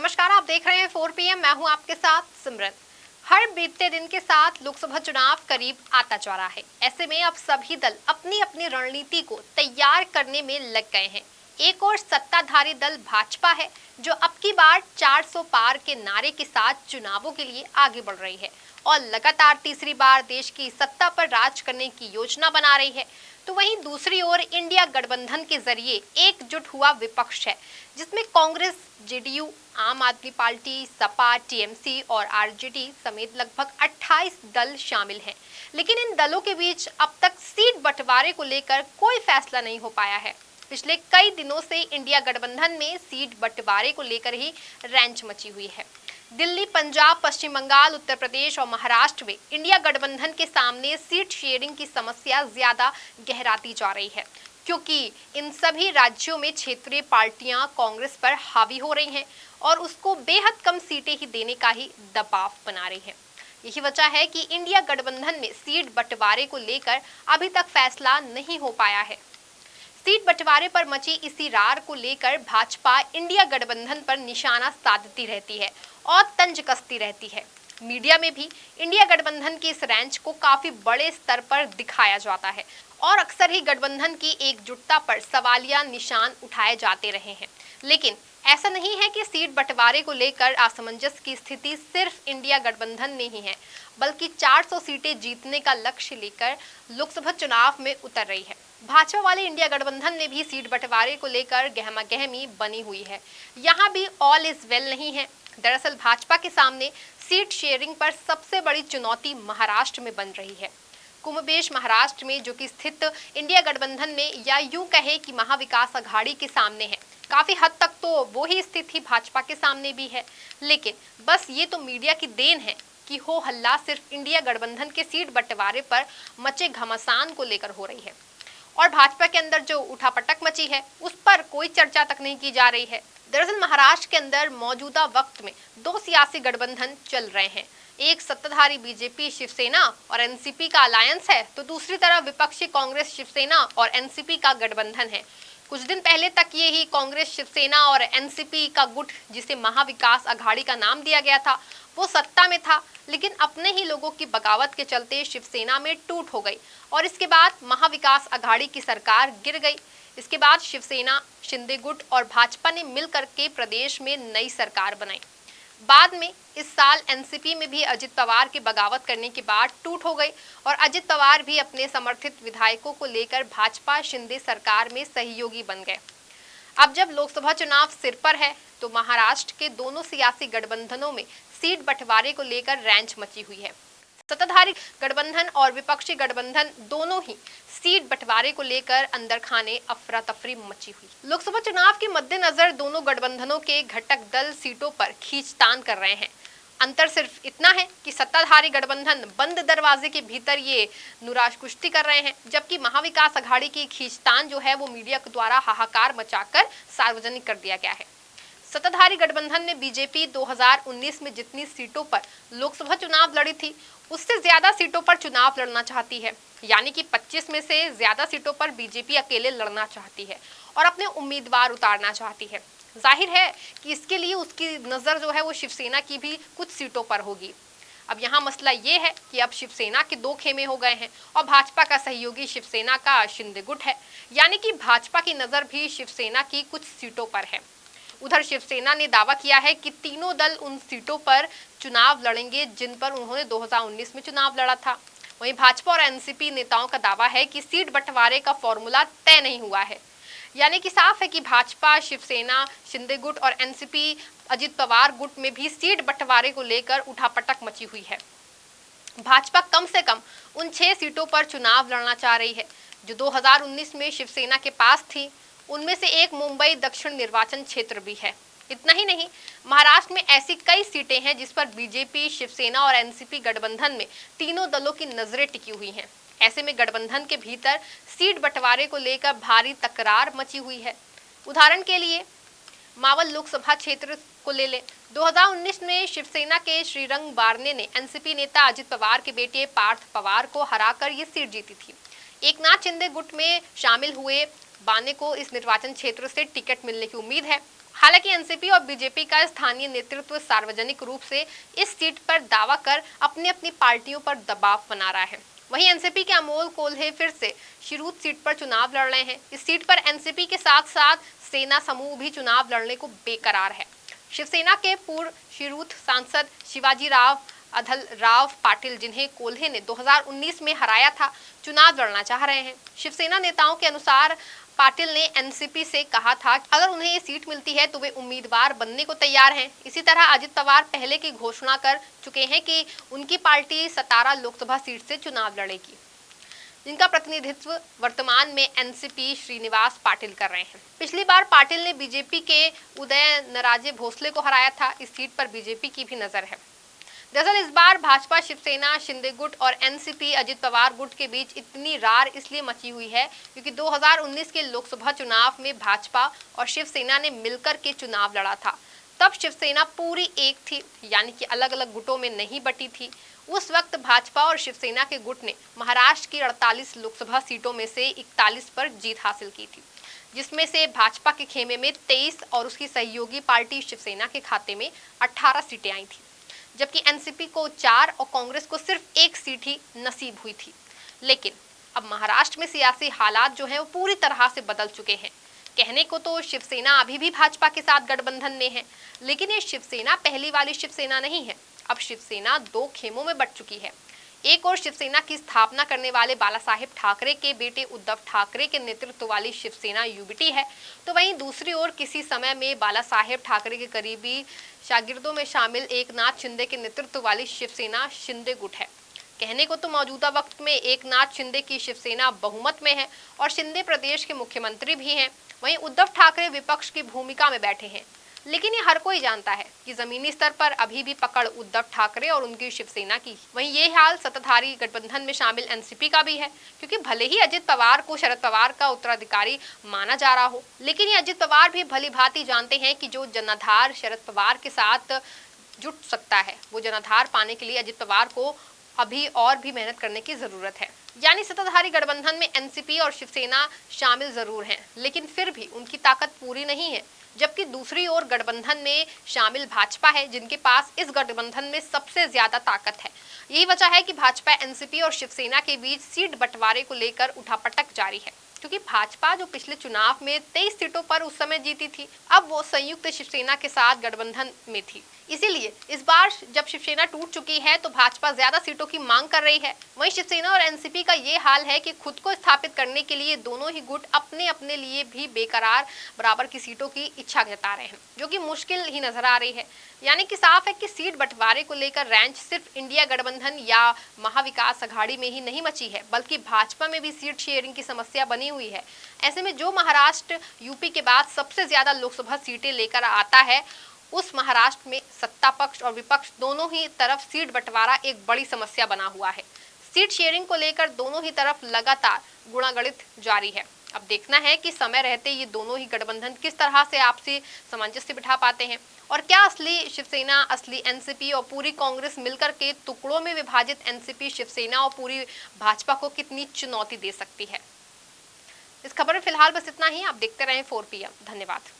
नमस्कार, आप देख रहे हैं 4 PM। मैं हूं आपके साथ सिमरन। हर बीतते दिन के साथ लोकसभा चुनाव करीब आता जा रहा है। ऐसे में अब सभी दल अपनी अपनी रणनीति को तैयार करने में लग गए हैं। एक और सत्ताधारी दल भाजपा है, जो अब की बार 400 पार के नारे के साथ चुनावों के लिए आगे बढ़ रही है और लगातार तीसरी बार देश की सत्ता पर राज करने की योजना बना रही है। तो वहीं दूसरी ओर इंडिया गठबंधन के जरिए एकजुट हुआ विपक्ष है, जिसमें कांग्रेस, जेडीयू, आम आदमी पार्टी, सपा, टीएमसी और आरजेडी समेत लगभग 28 दल शामिल हैं। लेकिन इन दलों के बीच अब तक सीट बंटवारे को लेकर कोई फैसला नहीं हो पाया है। पिछले कई दिनों से इंडिया गठबंधन में सीट बंटवारे को लेकर ही रेंच मची हुई है। दिल्ली, पंजाब, पश्चिम बंगाल, उत्तर प्रदेश और महाराष्ट्र में इंडिया गठबंधन के सामने सीट शेयरिंग की समस्या ज्यादा गहराती जा रही है, क्योंकि इन सभी राज्यों में क्षेत्रीय पार्टियां कांग्रेस पर हावी हो रही हैं और उसको बेहद कम सीटें ही देने का ही दबाव बना रही हैं। यही वजह है कि इंडिया गठबंधन में सीट बंटवारे को लेकर अभी तक फैसला नहीं हो पाया है। सीट बंटवारे पर मची इसी रार को लेकर भाजपा इंडिया गठबंधन पर निशाना साधती रहती है और तंज कसती रहती है। मीडिया में भी इंडिया गठबंधन की इस रेंज को काफी बड़े स्तर पर दिखाया जाता है और अक्सर ही गठबंधन की एकजुटता पर सवालिया निशान उठाए जाते रहे हैं। लेकिन ऐसा नहीं है कि सीट बंटवारे को लेकर असमंजस की स्थिति सिर्फ इंडिया गठबंधन में ही है, बल्कि 400 सीटें जीतने का लक्ष्य लेकर लोकसभा चुनाव में उतर रही है। भाजपा वाले इंडिया गठबंधन में भी सीट बंटवारे को लेकर गहमागहमी बनी हुई है। यहाँ भी ऑल इज वेल नहीं है। दरअसल भाजपा के सामने सीट शेयरिंग पर सबसे बड़ी चुनौती महाराष्ट्र में बन रही है। कुंभेश महाराष्ट्र में, जो कि स्थित इंडिया गठबंधन में या यूं कहे कि महाविकास आघाड़ी के सामने है, काफी हद तक तो वो ही स्थिति भाजपा के सामने भी है। लेकिन बस ये तो मीडिया की देन है कि हो हल्ला सिर्फ इंडिया गठबंधन के सीट बंटवारे पर मचे घमासान को लेकर हो रही है और भाजपा के अंदर जो उठापटक मची है उस पर कोई चर्चा तक नहीं की जा रही है। दरअसल महाराष्ट्र के अंदर मौजूदा वक्त में दो सियासी गठबंधन चल रहे हैं। एक सत्ताधारी बीजेपी, शिवसेना और एनसीपी का अलायंस है, तो दूसरी तरफ विपक्षी कांग्रेस, शिवसेना और एनसीपी का गठबंधन है। कुछ दिन पहले तक ये ही कांग्रेस, शिवसेना और एनसीपी का गुट, जिसे महाविकास आघाड़ी का नाम दिया गया था, वो सत्ता में था। लेकिन अपने ही लोगों की बगावत के चलते शिवसेना में टूट हो गई और इसके बाद महाविकास आघाड़ी की सरकार गिर गई। इसके बाद शिवसेना, शिंदे गुट और भाजपा ने मिलकर के प्रदेश में नई सरकार बनाई। बाद में इस साल एनसीपी में भी अजित पवार के बगावत करने के बाद टूट हो गई और अजित पवार भी अपने समर्थित विधायकों को लेकर भाजपा शिंदे सरकार में सहयोगी बन गए। अब जब लोकसभा चुनाव सिर पर है, तो महाराष्ट्र के दोनों सियासी गठबंधनों में सीट बंटवारे को लेकर रेंच मची हुई है। सत्ताधारी गठबंधन और विपक्षी गठबंधन दोनों ही सीट बंटवारे को लेकर अंदर खाने अफरा तफरी मची हुई। लोकसभा चुनाव के मद्देनजर दोनों गठबंधनों के घटक दल सीटों पर खींचतान कर रहे हैं। अंतर सिर्फ इतना है कि सत्ताधारी गठबंधन बंद दरवाजे के भीतर ये नुराज कुश्ती कर रहे हैं, जबकि महाविकास आघाड़ी की खींचतान जो है वो मीडिया के द्वारा हाहाकार मचाकर सार्वजनिक कर दिया गया है। सत्ताधारी गठबंधन ने बीजेपी 2019 में जितनी सीटों पर लोकसभा चुनाव लड़ी थी, उससे ज्यादा सीटों पर चुनाव लड़ना चाहती है। यानी कि 25 में से ज्यादा सीटों पर बीजेपी अकेले लड़ना चाहती है और अपने उम्मीदवार उतारना चाहती है। जाहिर है कि इसके लिए उसकी नजर जो है वो शिवसेना की भी कुछ सीटों पर होगी। अब यहाँ मसला ये है कि अब शिवसेना के दो खेमे हो गए हैं और भाजपा का सहयोगी शिवसेना का शिंदे गुट है। यानी कि भाजपा की नजर भी शिवसेना की कुछ सीटों पर है। उधर शिवसेना ने दावा किया है कि तीनों दल उन सीटों पर चुनाव लड़ेंगे जिन पर उन्होंने 2019 में चुनाव लड़ा था। वहीं भाजपा और एनसीपी नेताओं का दावा है कि सीट बंटवारे का फॉर्मूला तय नहीं हुआ है। यानी कि साफ है कि भाजपा, शिवसेना, शिंदे गुट और एनसीपी अजित पवार गुट में भी सीट बंटवारे को लेकर उठापटक मची हुई है। भाजपा कम से कम उन 6 सीटों पर चुनाव लड़ना चाह रही है जो 2019 में शिवसेना के पास थी। उनमें से एक मुंबई दक्षिण निर्वाचन क्षेत्र भी है। इतना ही नहीं, महाराष्ट्र में ऐसी कई सीटें हैं जिस पर बीजेपी, शिवसेना और एनसीपी गठबंधन में तीनों दलों की नजरें टिकी हुई हैं। ऐसे में गठबंधन के भीतर सीट बंटवारे को लेकर भारी तकरार मची हुई है। उदाहरण के लिए मावल लोकसभा क्षेत्र को ले लें। 2019 में शिवसेना के श्रीरंग बारने ने एनसीपी नेता अजित पवार के बेटे पार्थ पवार को हराकर ये सीट जीती थी। एकनाथ शिंदे गुट में शामिल हुए बाने को इस निर्वाचन क्षेत्र से टिकट मिलने की उम्मीद है। हालांकि एनसीपी और बीजेपी का स्थानीय नेतृत्व सार्वजनिक रूप से इस सीट पर दावा कर अपनी अपनी पार्टियों पर दबाव बना रहा है। वहीं एनसीपी के अमोल कोल्हे फिर से शिरूर सीट पर चुनाव लड़ रहे हैं। इस सीट पर एनसीपी के साथ साथ सेना समूह भी चुनाव लड़ने को बेकरार है। शिवसेना के पूर्व शिरूर सांसद शिवाजी राव अधल राव पाटिल, जिन्हें कोल्हे ने 2019 में हराया था, चुनाव लड़ना चाह रहे हैं। शिवसेना नेताओं के अनुसार पाटिल ने एनसीपी से कहा था कि अगर उन्हें ये सीट मिलती है तो वे उम्मीदवार बनने को तैयार हैं। इसी तरह अजित पवार पहले की घोषणा कर चुके हैं कि उनकी पार्टी 17 लोकसभा सीट से चुनाव लड़ेगी, जिनका प्रतिनिधित्व वर्तमान में एनसीपी श्रीनिवास पाटिल कर रहे हैं। पिछली बार पाटिल ने बीजेपी के उदय नराजे भोसले को हराया था। इस सीट पर बीजेपी की भी नजर है। दरअसल इस बार भाजपा शिवसेना शिंदे गुट और एनसीपी अजित पवार गुट के बीच इतनी रार इसलिए मची हुई है क्योंकि 2019 के लोकसभा चुनाव में भाजपा और शिवसेना ने मिलकर के चुनाव लड़ा था। तब शिवसेना पूरी एक थी, यानी कि अलग अलग गुटों में नहीं बटी थी। उस वक्त भाजपा और शिवसेना के गुट ने महाराष्ट्र की 48 लोकसभा सीटों में से 41 पर जीत हासिल की थी, जिसमें से भाजपा के खेमे में 23 और उसकी सहयोगी पार्टी शिवसेना के खाते में 18 सीटें आई थी, जबकि एनसीपी को 4 और कांग्रेस को सिर्फ 1 सीट ही नसीब हुई थी। लेकिन अब महाराष्ट्र में सियासी हालात जो हैं वो पूरी तरह से बदल चुके हैं। कहने को तो शिवसेना अभी भी भाजपा के साथ गठबंधन में है, लेकिन ये शिवसेना पहली वाली शिवसेना नहीं है। अब शिवसेना 2 खेमों में बट चुकी है। एक और शिवसेना की स्थापना करने वाले बालासाहेब ठाकरे के बेटे उद्धव ठाकरे के नेतृत्व वाली शिवसेना यूबीटी है, तो वहीं दूसरी ओर किसी समय में बालासाहेब ठाकरे के करीबी शागिर्दों में शामिल एकनाथ शिंदे के नेतृत्व वाली शिवसेना शिंदे गुट है। कहने को तो मौजूदा वक्त में एकनाथ शिंदे की शिवसेना बहुमत में है और शिंदे प्रदेश के मुख्यमंत्री भी हैं। वहीं उद्धव ठाकरे विपक्ष की भूमिका में बैठे हैं। लेकिन ये हर कोई जानता है कि जमीनी स्तर पर अभी भी पकड़ उद्धव ठाकरे और उनकी शिवसेना की। वहीं ये हाल सत्ताधारी गठबंधन में शामिल एनसीपी का भी है, क्योंकि भले ही अजित पवार को शरद पवार का उत्तराधिकारी माना जा रहा हो, लेकिन ये अजित पवार भी भली भांति जानते हैं कि जो जनाधार शरद पवार के साथ जुट सकता है, वो जनाधार पाने के लिए अजित पवार को अभी और भी मेहनत करने की जरूरत है। यानी सत्ताधारी गठबंधन में एनसीपी और शिवसेना शामिल जरूर हैं, लेकिन फिर भी उनकी ताकत पूरी नहीं है। जबकि दूसरी ओर गठबंधन में शामिल भाजपा है, जिनके पास इस गठबंधन में सबसे ज्यादा ताकत है। यही वजह है कि भाजपा एनसीपी और शिवसेना के बीच सीट बंटवारे को लेकर उठापटक जारी है, क्योंकि भाजपा जो पिछले चुनाव में 23 सीटों पर उस समय जीती थी, अब वो संयुक्त शिवसेना के साथ गठबंधन में थी। इसीलिए इस बार जब शिवसेना टूट चुकी है तो भाजपा ज्यादा सीटों की मांग कर रही है। वहीं शिवसेना और एनसीपी का ये हाल है कि खुद को स्थापित करने के लिए दोनों ही गुट अपने अपने लिए भी बेकरार बराबर की सीटों की इच्छा जता रहे हैं, जो कि मुश्किल ही नजर आ रही है। यानी कि साफ है कि सीट बंटवारे को लेकर रैंच सिर्फ इंडिया गठबंधन या महाविकास अघाड़ी में ही नहीं मची है, बल्कि भाजपा में भी सीट शेयरिंग की समस्या बनी हुई है। ऐसे में जो महाराष्ट्र यूपी के बाद सबसे ज्यादा लोकसभा सीटें लेकर आता है, उस महाराष्ट्र में सत्ता पक्ष और विपक्ष दोनों ही तरफ सीट बंटवारा एक बड़ी समस्या बना हुआ है। सीट शेयरिंग को लेकर दोनों ही तरफ लगातार गुणागणित जारी है। अब देखना है कि समय रहते ये दोनों ही गठबंधन किस तरह से आपसी सामंजस्य बिठा पाते हैं, और क्या असली शिवसेना, असली एनसीपी और पूरी कांग्रेस मिलकर के टुकड़ों में विभाजित एनसीपी, शिवसेना और पूरी भाजपा को कितनी चुनौती दे सकती है। इस खबर में फिलहाल बस इतना ही। आप देखते रहें 4PM। धन्यवाद।